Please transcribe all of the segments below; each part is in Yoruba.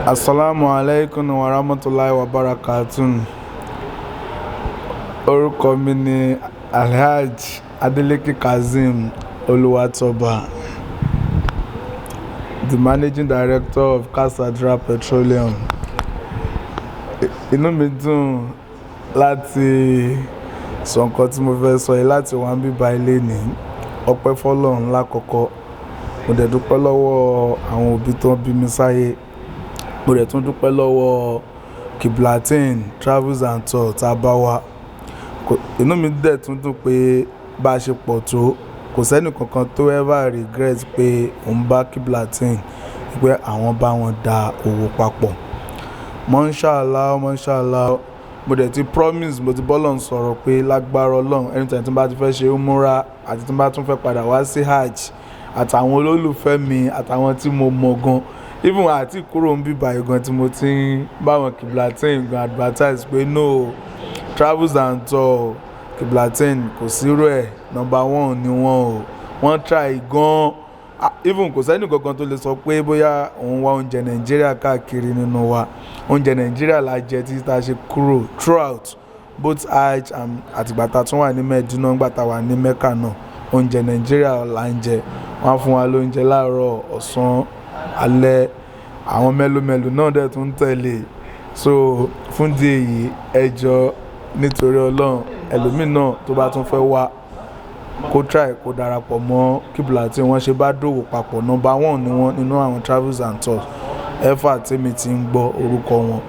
Assalamu alaikum wa rahmatullahi wa barakatuh. Orúkọ mi ni Hajj Adeleke Kazeem Oluwatoba, the managing director of Casadra Petroleum. Inú mi dùn láti sọ nǹkan tí mo fẹ́ sọ yìí láti wá bí bá ilé ní ọpẹ́ fọ́lọ́run lákọ̀ọ́kọ́. Mo dẹ̀ dúpẹ́ lọ́wọ́ àwọn òbí tó bí mi sáyé. Mo dẹ̀ tún dúpẹ́ lọ́wọ́ Qiblatay'n Travels and Tours tá bá wá. Inú mi dẹ̀ tún dùn pé bá ṣe pọ̀ tó kò sẹ́ni kankan tó ever regret pé òun bá Qiblatay'n pé àwọn bá wọn da owó papọ̀. Mashallah, mo dẹ̀ ti promise, mo ti bọ́lọ́run sọ̀rọ̀ pé lágbára Ọlọ́run anytime tí n bá ti fẹ́ ṣe umura àti tí n bá tún fẹ́ padà wá sí Hajj àtàwọn olólùfẹ́ mi àtàwọn tí mo mọ̀ gan, even àti kúrò ń bíbá gan tí mo ti ń bá wọn Qiblatay'n gan advertise pé no Travels and Tours Qiblatay'n kò sírò ẹ̀, #1 ni wọ́n o. Wọ́n try gan, even kò sẹ́ni kankan tó lè sọ pé bóyá òun wá oúnjẹ Nàìjíríà káàkiri nínú wa. Oúnjẹ Nàìjíríà la jẹ títí tá a ṣe kúrò throughout both Hajj àtìgbà tá a tún wà ní Medina nígbà tá a wà ní Mecca náà. Oúnjẹ Nàìjíríà là ń jẹ. Wọ́n á fún wa lóúnjẹ láàárọ̀, ọ̀sán, alẹ́. Àwọn mẹ́lòmẹ́lò náà dẹ̀ tún tẹ̀lé. So fún ìdí èyí ẹ jọ̀ọ́ nítorí Ọlọ́run ẹlòmíì náà tó bá tún fẹ́ wá kó try kó darapọ̀ mọ́ Qiblatay'n. Wọ́n ṣe bá dòwò papọ̀ #1 ni wọ́n nínú àwọn Travels and Tours ẹ̀fà tèmi ti ń gbọ́ orúkọ wọn.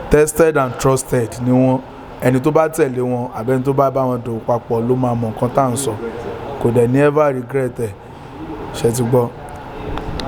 Tested and trusted ni wọ́n. Ẹni tó bá tẹ̀lé wọn àbẹ́ni tó bá wọn dòwò papọ̀ ló máa mọ̀ nǹkan tá à ń sọ. Kò dẹ̀ ní ever regret ẹ̀. Ṣé ti gbọ́?